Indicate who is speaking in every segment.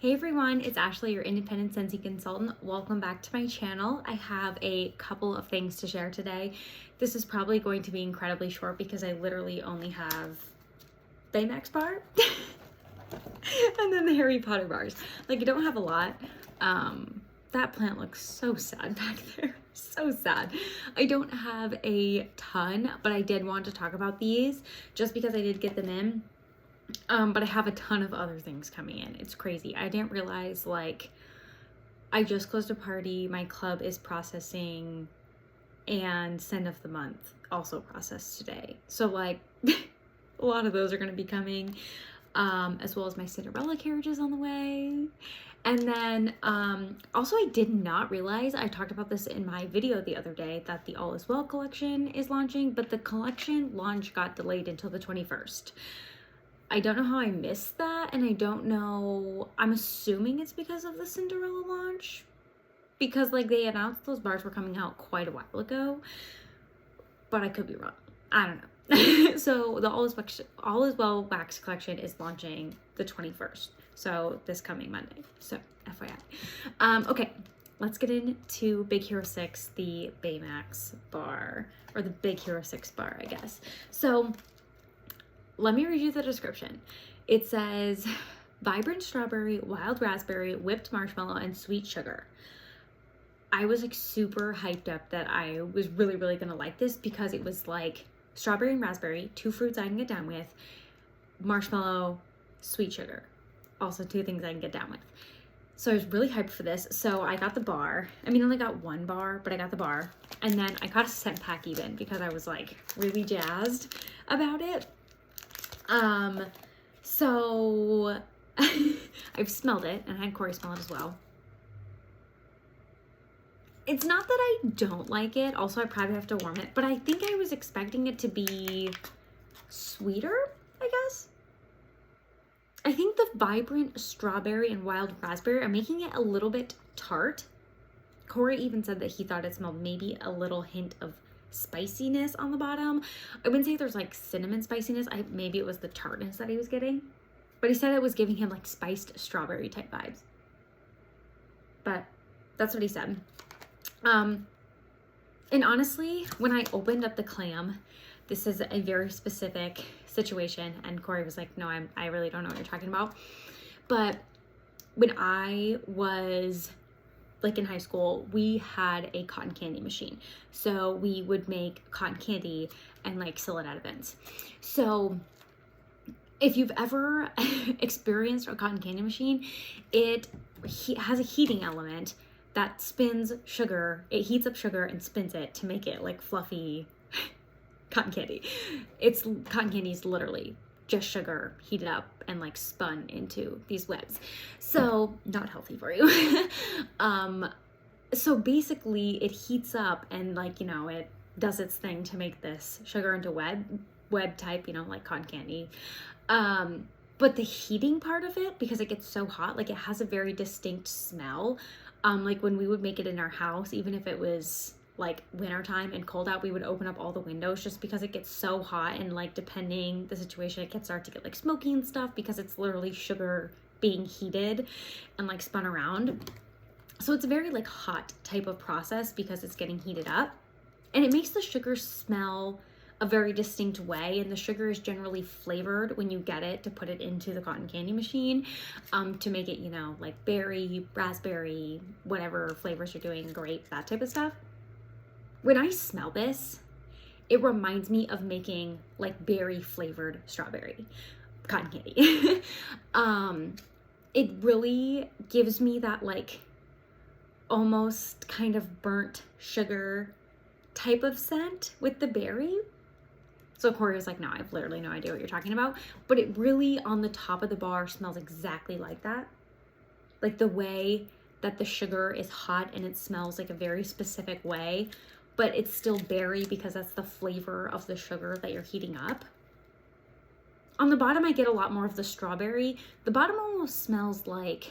Speaker 1: Hey everyone, it's Ashley, your independent Scentsy consultant. Welcome back to my channel. I have a couple of things to share today. This is probably going to be incredibly short because I literally only have Baymax bar and then the Harry Potter bars. Like, I don't have a lot. That plant looks so sad back there. So sad. I don't have a ton, but I did want to talk about these just because I did get them in. But I have a ton of other things coming in. It's crazy. I didn't realize, like, I just closed a party. My club is processing, and Send of the Month also processed today. So, like, a lot of those are going to be coming, as well as my Cinderella carriage is on the way. And then, also I did not realize, I talked about this in my video the other day, that the All Is Well collection is launching, but the collection launch got delayed until the 21st. I don't know how I missed that, and I don't know, I'm assuming it's because of the Cinderella launch, because like they announced those bars were coming out quite a while ago, but I could be wrong. I don't know. So the All Is Well wax collection is launching the 21st, so this coming Monday, so FYI. Okay, let's get into Big Hero 6, the Baymax bar, or the Big Hero 6 bar, I guess. So let me read you the description. It says, vibrant strawberry, wild raspberry, whipped marshmallow, and sweet sugar. I was like super hyped up that I was really gonna like this because it was like strawberry and raspberry, two fruits I can get down with, marshmallow, sweet sugar. Also two things I can get down with. So I was really hyped for this. So I got the bar. I mean, I only got one bar, but I got the bar. And then I got a scent pack even because I was like really jazzed about it. So I've smelled it and I had Corey smell it as well. It's not that I don't like it. Also, I probably have to warm it, but I think I was expecting it to be sweeter, I guess. I think the vibrant strawberry and wild raspberry are making it a little bit tart. Corey even said that he thought it smelled maybe a little hint of spiciness on the bottom. I wouldn't say there's like cinnamon spiciness. Maybe it was the tartness that he was getting, but he said it was giving him like spiced strawberry type vibes. But that's what he said. And honestly, when I opened up the clam, this is a very specific situation, and Corey was like, no, I really don't know what you're talking about. But when I was like in high school, we had a cotton candy machine. So we would make cotton candy and like sell it at events. So if you've ever experienced a cotton candy machine, it has a heating element that spins sugar. It heats up sugar and spins it to make it like fluffy cotton candy. Cotton candy is literally just sugar heated up and like spun into these webs. So not healthy for you. So basically it heats up and like, you know, it does its thing to make this sugar into web type, you know, like cotton candy. But the heating part of it, because it gets so hot, like it has a very distinct smell. Like when we would make it in our house, even if it was like wintertime and cold out, we would open up all the windows just because it gets so hot, and like depending the situation, it can start to get like smoky and stuff because it's literally sugar being heated and like spun around. So it's a very like hot type of process because it's getting heated up, and it makes the sugar smell a very distinct way, and the sugar is generally flavored when you get it to put it into the cotton candy machine, to make it, you know, like berry, raspberry, whatever flavors you're doing, grape, that type of stuff. When I smell this, it reminds me of making like berry flavored strawberry cotton candy. It really gives me that like almost kind of burnt sugar type of scent with the berry. So Corey was like, no, I have literally no idea what you're talking about. But it really, on the top of the bar, smells exactly like that. Like the way that the sugar is hot and it smells like a very specific way, but it's still berry because that's the flavor of the sugar that you're heating up. On the bottom, I get a lot more of the strawberry. The bottom almost smells like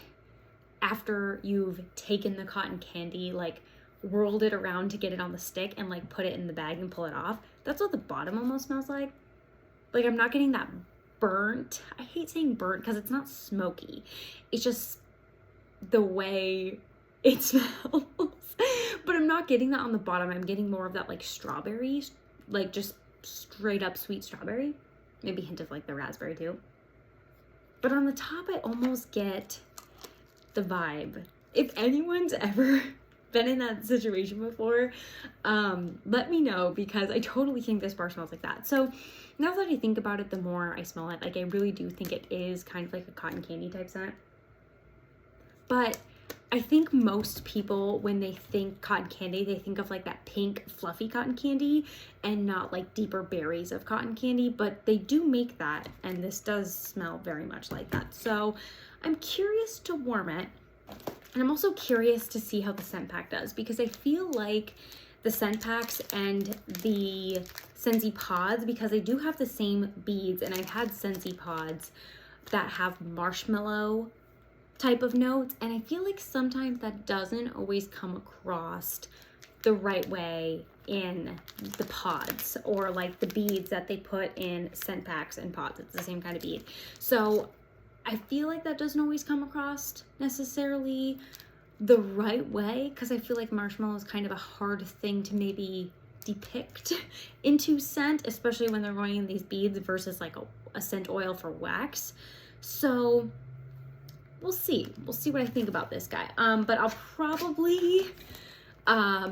Speaker 1: after you've taken the cotton candy, like whirled it around to get it on the stick and like put it in the bag and pull it off. That's what the bottom almost smells like. Like I'm not getting that burnt. I hate saying burnt because it's not smoky. It's just the way it smells. But I'm not getting that on the bottom. I'm getting more of that like strawberry, like just straight up sweet strawberry. Maybe a hint of like the raspberry too. But on the top, I almost get the vibe. If anyone's ever been in that situation before, let me know, because I totally think this bar smells like that. So now that I think about it, the more I smell it, like I really do think it is kind of like a cotton candy type scent. But I think most people, when they think cotton candy, they think of like that pink fluffy cotton candy and not like deeper berries of cotton candy, but they do make that, and this does smell very much like that. So I'm curious to warm it, and I'm also curious to see how the scent pack does, because I feel like the scent packs and the Scentsy pods, because they do have the same beads, and I've had Scentsy pods that have marshmallow type of notes, and I feel like sometimes that doesn't always come across the right way in the pods, or like the beads that they put in scent packs and pods. It's the same kind of bead. So I feel like that doesn't always come across necessarily the right way, because I feel like marshmallow is kind of a hard thing to maybe depict into scent, especially when they're going in these beads versus like a scent oil for wax. So we'll see what I think about this guy. But I'll probably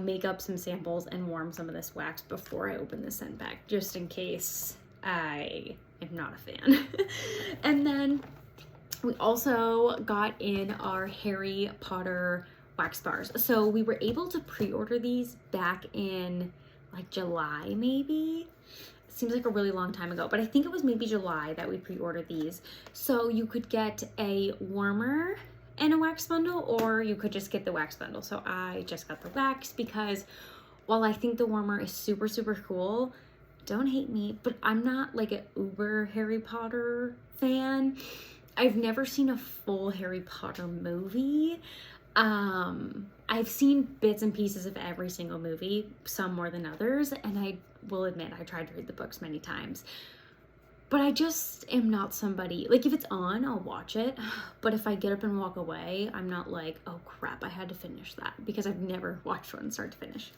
Speaker 1: make up some samples and warm some of this wax before I open the scent pack, just in case I am not a fan. And then we also got in our Harry Potter wax bars. So we were able to pre-order these back in like July, maybe. It seems like a really long time ago, but I think it was maybe July that we pre-ordered these. So you could get a warmer and a wax bundle, or you could just get the wax bundle. So I just got the wax because while I think the warmer is super, super cool, don't hate me, but I'm not like an uber Harry Potter fan. I've never seen a full Harry Potter movie. I've seen bits and pieces of every single movie, some more than others, and I will admit I tried to read the books many times. But I just am not somebody, like if it's on, I'll watch it, but if I get up and walk away, I'm not like, oh crap, I had to finish that, because I've never watched one start to finish.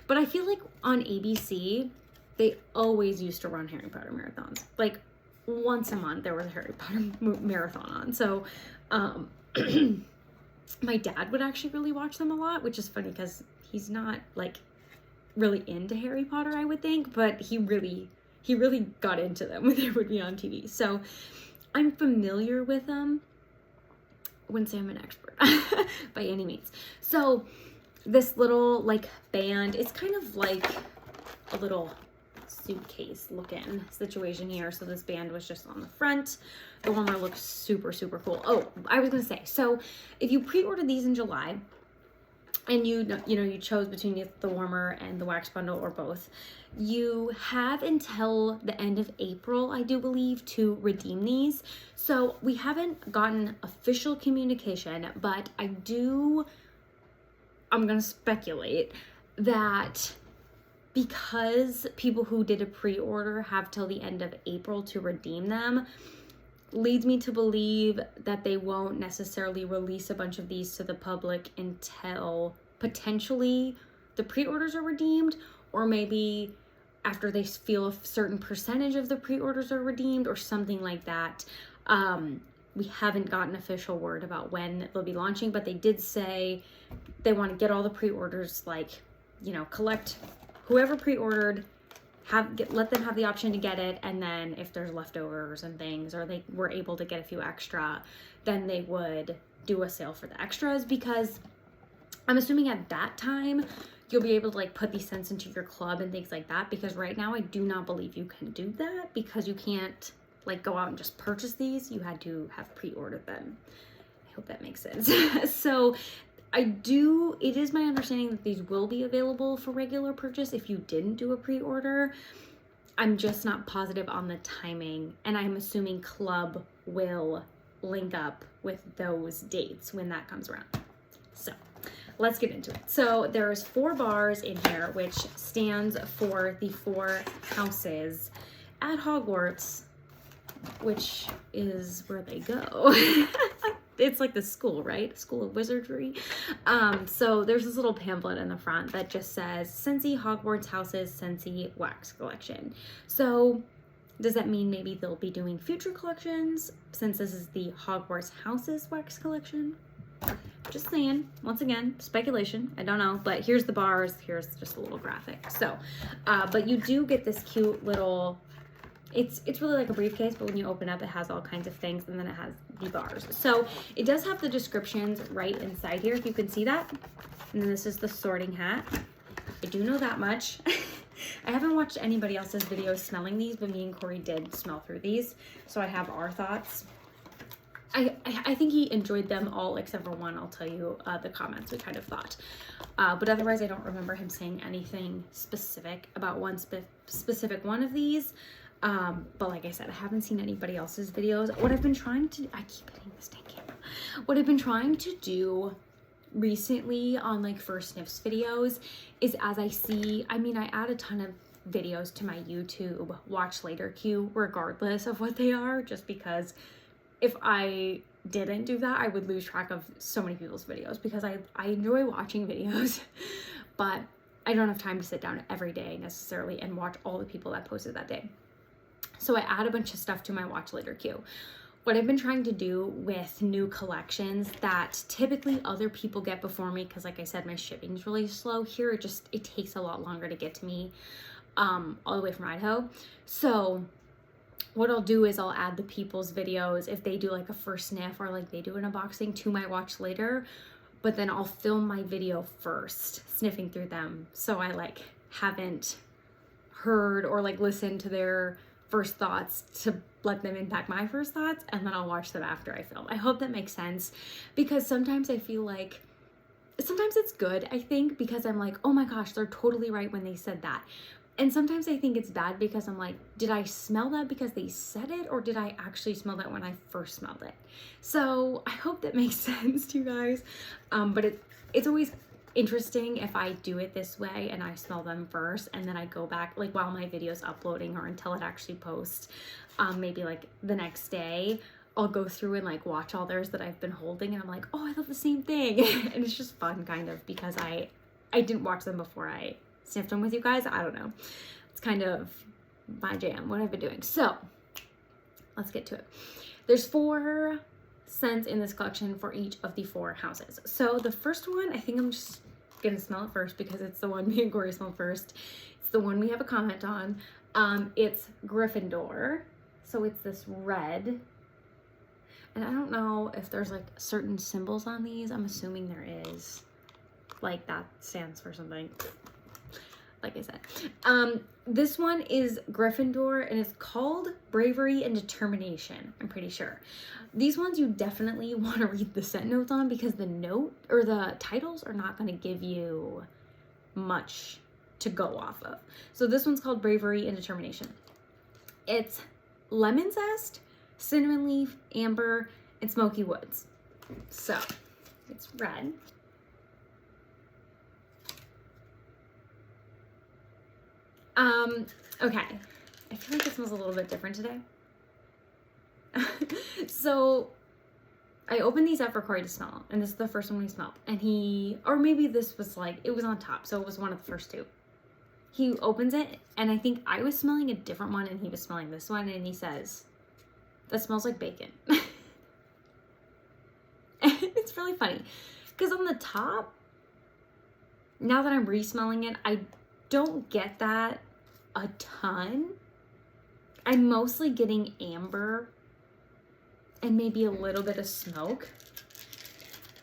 Speaker 1: But I feel like on ABC, they always used to run Harry Potter marathons. Like once a month there was a Harry Potter marathon on. So my dad would actually really watch them a lot, which is funny because he's not like really into Harry Potter, I would think, but he really got into them when they would be on TV. So I'm familiar with them. I wouldn't say I'm an expert by any means. So this little like band, it's kind of like a little suitcase looking situation here. So this band was just on the front. The warmer looks super, super cool. Oh, I was gonna say, so if you pre-ordered these in July and you chose between the warmer and the wax bundle or both, you have until the end of April, I do believe, to redeem these. So we haven't gotten official communication, but I'm gonna speculate that because people who did a pre-order have till the end of April to redeem them, leads me to believe that they won't necessarily release a bunch of these to the public until potentially the pre-orders are redeemed, or maybe after they feel a certain percentage of the pre-orders are redeemed or something like that. We haven't gotten official word about when they'll be launching, but they did say they want to get all the pre-orders, like, collect whoever pre-ordered, let them have the option to get it, and then if there's leftovers and things, or they were able to get a few extra, then they would do a sale for the extras, because I'm assuming at that time you'll be able to like put these scents into your club and things like that, because right now I do not believe you can do that, because you can't like go out and just purchase these. You had to have pre-ordered them. I hope that makes sense. So it is my understanding that these will be available for regular purchase if you didn't do a pre-order. I'm just not positive on the timing, and I'm assuming Club will link up with those dates when that comes around. So let's get into it. So there's 4 bars in here, which stands for the 4 houses at Hogwarts, which is where they go. it's like the school, right? School of Wizardry. So there's this little pamphlet in the front that just says Scentsy Hogwarts Houses Scentsy Wax Collection. So does that mean maybe they'll be doing future collections since this is the Hogwarts Houses Wax Collection? Just saying, once again, speculation, I don't know, but here's the bars, here's just a little graphic. So, but you do get this cute little, it's really like a briefcase, but when you open up, it has all kinds of things, and then it has the bars. So it does have the descriptions right inside here, if you can see that. And then this is the sorting hat. I do know that much. I haven't watched anybody else's videos smelling these, but me and Corey did smell through these, so I have our thoughts. I think he enjoyed them all except for one. I'll tell you the comments we kind of thought. But otherwise, I don't remember him saying anything specific about one specific one of these. But like I said, I haven't seen anybody else's videos. What I've been trying to, I keep hitting this dang camera. What I've been trying to do recently on like first sniffs videos is as I see, I mean, I add a ton of videos to my YouTube watch later queue regardless of what they are, just because if I didn't do that, I would lose track of so many people's videos because I enjoy watching videos, but I don't have time to sit down every day necessarily and watch all the people that posted that day. So I add a bunch of stuff to my watch later queue. What I've been trying to do with new collections that typically other people get before me, because like I said, my shipping's really slow here. It takes a lot longer to get to me all the way from Idaho. So what I'll do is I'll add the people's videos if they do like a first sniff or like they do an unboxing to my watch later, but then I'll film my video first sniffing through them, so I like haven't heard or like listened to their first thoughts to let them impact my first thoughts, and then I'll watch them after I film. I hope that makes sense, because sometimes I feel like sometimes it's good, I think, because I'm like, oh my gosh, they're totally right when they said that. And sometimes I think it's bad because I'm like, did I smell that because they said it, or did I actually smell that when I first smelled it? So I hope that makes sense to you guys. But it's always interesting if I do it this way and I smell them first and then I go back like while my video's uploading or until it actually posts, maybe like the next day, I'll go through and like watch all theirs that I've been holding and I'm like, oh, I thought the same thing. And it's just fun kind of because I didn't watch them before I sniffed them with you guys. I don't know. It's kind of my jam, what I've been doing. So let's get to it. There's 4 scents in this collection for each of the 4 houses. So the first one, I think I'm just gonna smell it first because it's the one me and Corey smelled first. It's the one we have a comment on. It's Gryffindor. So it's this red. And I don't know if there's like certain symbols on these. I'm assuming there is. Like that stands for something. Like I said, this one is Gryffindor and it's called Bravery and Determination, I'm pretty sure. These ones you definitely want to read the scent notes on because the note or the titles are not going to give you much to go off of. So this one's called Bravery and Determination. It's lemon zest, cinnamon leaf, amber, and smoky woods. So it's red. Okay, I feel like it smells a little bit different today. So I opened these up for Corey to smell, and this is the first one we smelled, and or maybe this was like, it was on top, so it was one of the first 2. He opens it, and I think I was smelling a different one, and he was smelling this one, and he says, that smells like bacon. It's really funny, because on the top, now that I'm re-smelling it, I don't get that a ton. I'm mostly getting amber and maybe a little bit of smoke,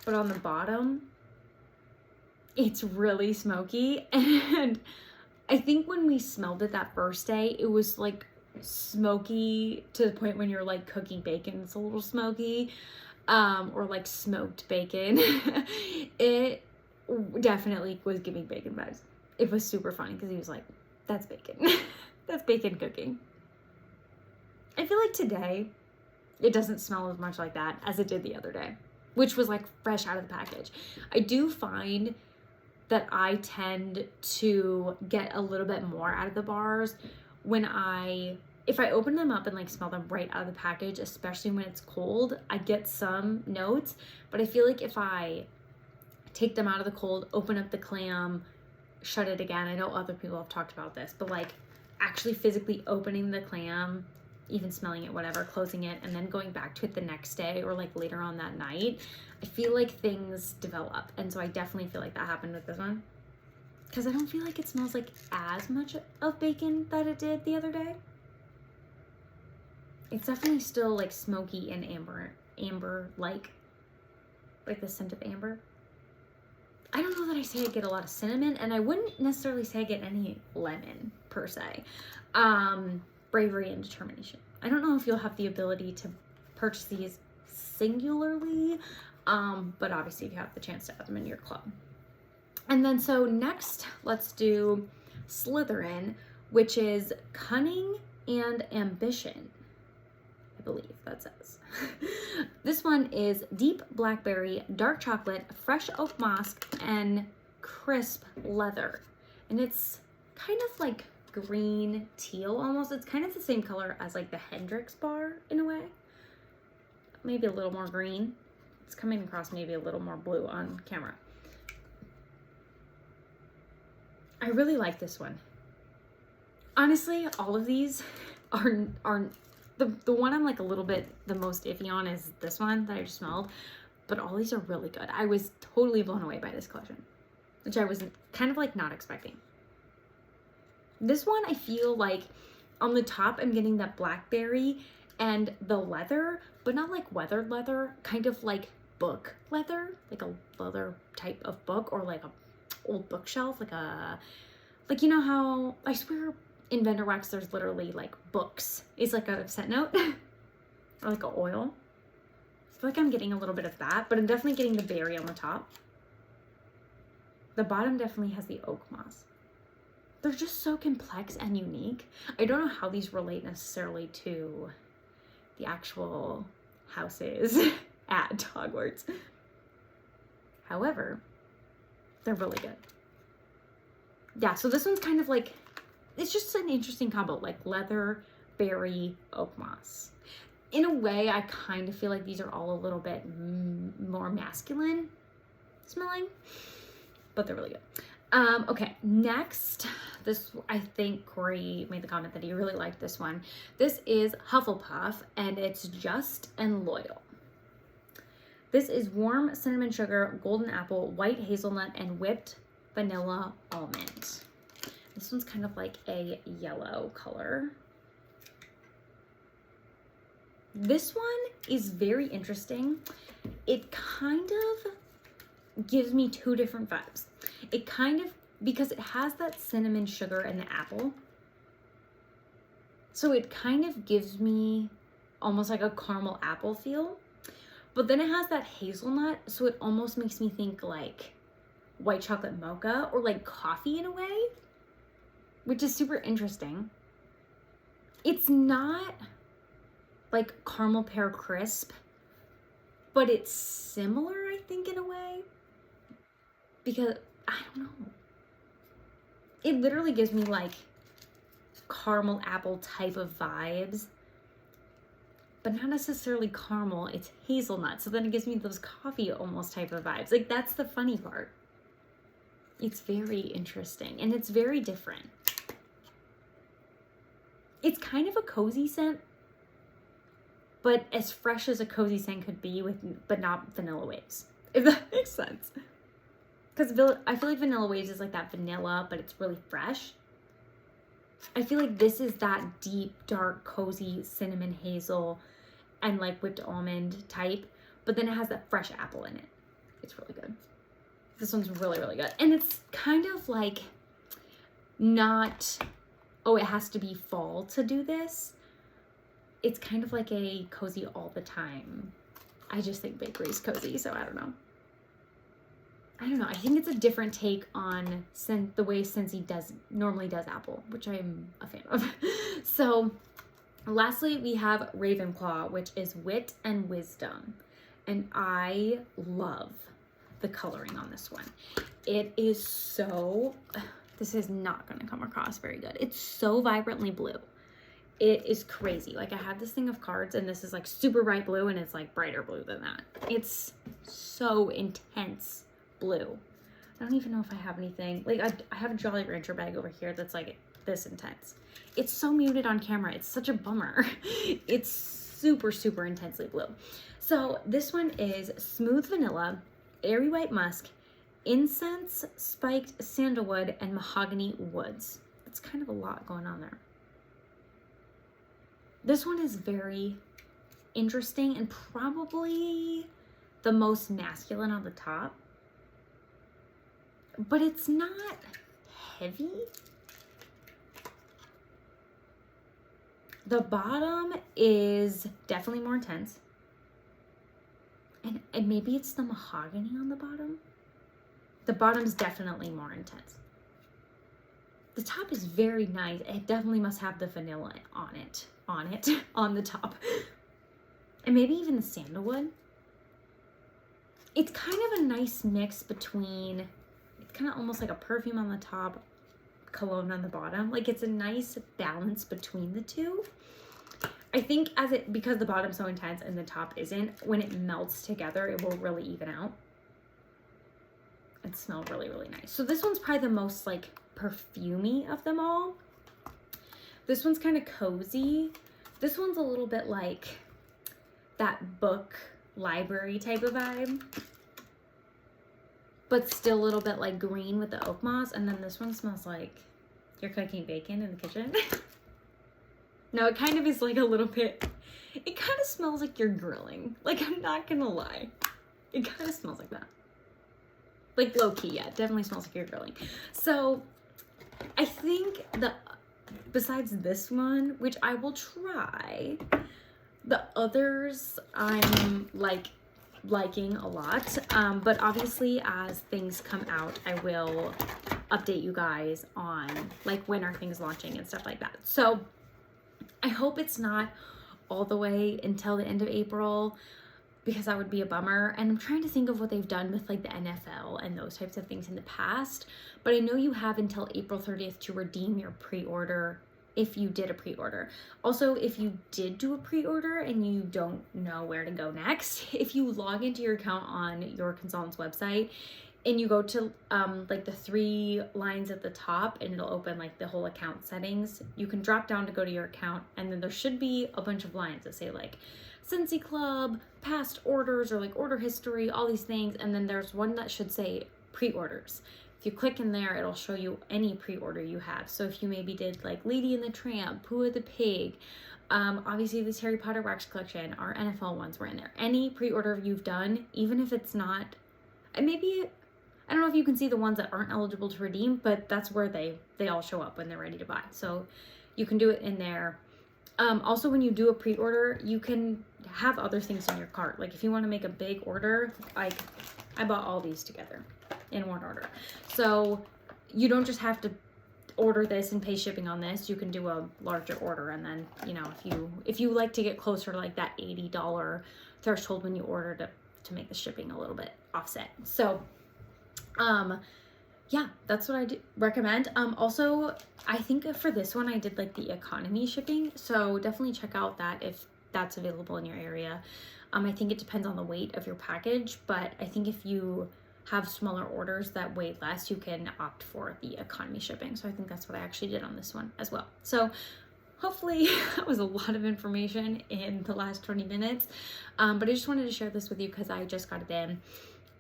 Speaker 1: but on the bottom it's really smoky. And I think when we smelled it that first day, it was like smoky to the point when you're like cooking bacon, it's a little smoky, or like smoked bacon. It definitely was giving bacon vibes. It was super funny because he was like, that's bacon. That's bacon cooking. I feel like today it doesn't smell as much like that as it did the other day, which was like fresh out of the package. I do find that I tend to get a little bit more out of the bars when I if I open them up and like smell them right out of the package, especially when it's cold, I get some notes, but I feel like if I take them out of the cold, open up the clam, shut it again, I know other people have talked about this, but like actually physically opening the clam, even smelling it, whatever, closing it, and then going back to it the next day or like later on that night, I feel like things develop. And so I definitely feel like that happened with this one, because I don't feel like it smells like as much of bacon that it did the other day. It's definitely still like smoky and amber like the scent of amber. I don't know that I say I get a lot of cinnamon, and I wouldn't necessarily say I get any lemon per se. Bravery and determination. I don't know if you'll have the ability to purchase these singularly, but obviously if you have the chance to add them in your club. And then so next, let's do Slytherin, which is cunning and ambition. I believe that says. This one is deep blackberry, dark chocolate, fresh oak moss, and crisp leather. And it's kind of like green teal almost. It's kind of the same color as like the Hendrix bar in a way. Maybe a little more green. It's coming across maybe a little more blue on camera. I really like this one. Honestly, all of these are the one I'm like a little bit the most iffy on is this one that I just smelled, but all these are really good. I was totally blown away by this collection, which I was kind of like not expecting. This one, I feel like on the top, I'm getting that blackberry and the leather, but not like weathered leather, kind of like book leather, like a leather type of book, or like a old bookshelf, like you know how, I swear in Vendor Wax, there's literally like books. It's like a scent note or like an oil. I feel like I'm getting a little bit of that, but I'm definitely getting the berry on the top. The bottom definitely has the oak moss. They're just so complex and unique. I don't know how these relate necessarily to the actual houses at Hogwarts. However, they're really good. Yeah, so this one's kind of like, it's just an interesting combo, like leather, berry, oak moss. In a way, I kind of feel like these are all a little bit more masculine smelling, but they're really good. Okay, next, this, I think Corey made the comment that he really liked this one. This is Hufflepuff, and it's Just and Loyal. This is warm cinnamon sugar, golden apple, white hazelnut, and whipped vanilla almond. This one's kind of like a yellow color. This one is very interesting. It kind of gives me two different vibes. It kind of, because it has that cinnamon sugar and the apple, so it kind of gives me almost like a caramel apple feel, but then it has that hazelnut, so it almost makes me think like white chocolate mocha or like coffee in a way, which is super interesting. It's not like caramel pear crisp, but it's similar, I think, in a way, because I don't know. It literally gives me like caramel apple type of vibes, but not necessarily caramel, it's hazelnut. So then it gives me those coffee almost type of vibes. Like, that's the funny part. It's very interesting and it's very different. It's kind of a cozy scent, but as fresh as a cozy scent could be, but not Vanilla Waves, if that makes sense. Because I feel like Vanilla Waves is like that vanilla, but it's really fresh. I feel like this is that deep, dark, cozy cinnamon hazel and like whipped almond type, but then it has that fresh apple in it. It's really good. This one's really, really good. And it's kind of like not, oh, it has to be fall to do this. It's kind of like a cozy all the time. I just think bakery's cozy, so I don't know. I think it's a different take on the way Scentsy normally does apple, which I'm a fan of. So lastly, we have Ravenclaw, which is wit and wisdom. And I love the coloring on this one. It is so, this is not going to come across very good. It's so vibrantly blue. it is crazy. Like I have this thing of cards and this is like super bright blue and it's like brighter blue than that. It's so intense blue. I don't even know if I have anything. Like I have a Jolly Rancher bag over here that's like this intense. It's so muted on camera. It's such a bummer. It's super, super intensely blue. So this one is Smooth Vanilla, Airy White Musk, Incense, Spiked Sandalwood, and Mahogany Woods. It's kind of a lot going on there. This one is very interesting and probably the most masculine on the top. But it's not heavy. The bottom is definitely more intense. And maybe it's the mahogany on the bottom. The bottom's definitely more intense. The top is very nice. It definitely must have the vanilla on the top. And maybe even the sandalwood. It's kind of a nice mix between, it's kind of almost like a perfume on the top, cologne on the bottom. Like it's a nice balance between the two. I think because the bottom's so intense and the top isn't, when it melts together, it will really even out. It smells really, really nice. So this one's probably the most like perfumey of them all. This one's kind of cozy. This one's a little bit like that book library type of vibe, but still a little bit like green with the oak moss. And then this one smells like you're cooking bacon in the kitchen. No, it kind of is like a little bit, it kind of smells like you're grilling. Like, I'm not gonna lie. It kind of smells like that. Like low key, yeah, it definitely smells like you're grilling. So I think besides this one, which I will try, the others I'm liking a lot. But obviously as things come out, I will update you guys on like when are things launching and stuff like that. So I hope it's not all the way until the end of April, because that would be a bummer. And I'm trying to think of what they've done with like the NFL and those types of things in the past. But I know you have until April 30th to redeem your pre-order if you did a pre-order. Also, if you did do a pre-order and you don't know where to go next, if you log into your account on your consultant's website and you go to like the 3 lines at the top and it'll open like the whole account settings, you can drop down to go to your account and then there should be a bunch of lines that say like Scentsy Club, past orders, or like order history, all these things. And then there's one that should say pre-orders. If you click in there, it'll show you any pre-order you have. So if you maybe did like Lady and the Tramp, Pooh the Pig, obviously this Harry Potter wax collection, our NFL ones were in there. Any pre-order you've done, even if it's not, and maybe, I don't know if you can see the ones that aren't eligible to redeem, but that's where they all show up when they're ready to buy. So you can do it in there. Also, when you do a pre-order, you can have other things in your cart. Like if you want to make a big order, like I bought all these together in one order. So you don't just have to order this and pay shipping on this. You can do a larger order. And then, you know, if you like to get closer to like that $80 threshold when you order to make the shipping a little bit offset. So, yeah, that's what I recommend. Also, I think for this one, I did like the economy shipping. So definitely check out that if that's available in your area. I think it depends on the weight of your package, but I think if you have smaller orders that weigh less, you can opt for the economy shipping. So I think that's what I actually did on this one as well. So hopefully that was a lot of information in the last 20 minutes. But I just wanted to share this with you because I just got it in.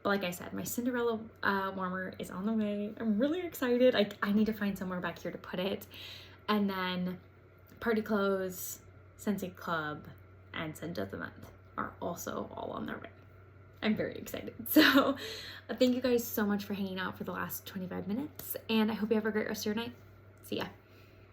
Speaker 1: But like I said, my Cinderella warmer is on the way. I'm really excited. I need to find somewhere back here to put it. And then Party Clothes, Scentsy Club, and Scent of the Month are also all on their way. I'm very excited. So thank you guys so much for hanging out for the last 25 minutes. And I hope you have a great rest of your night. See ya.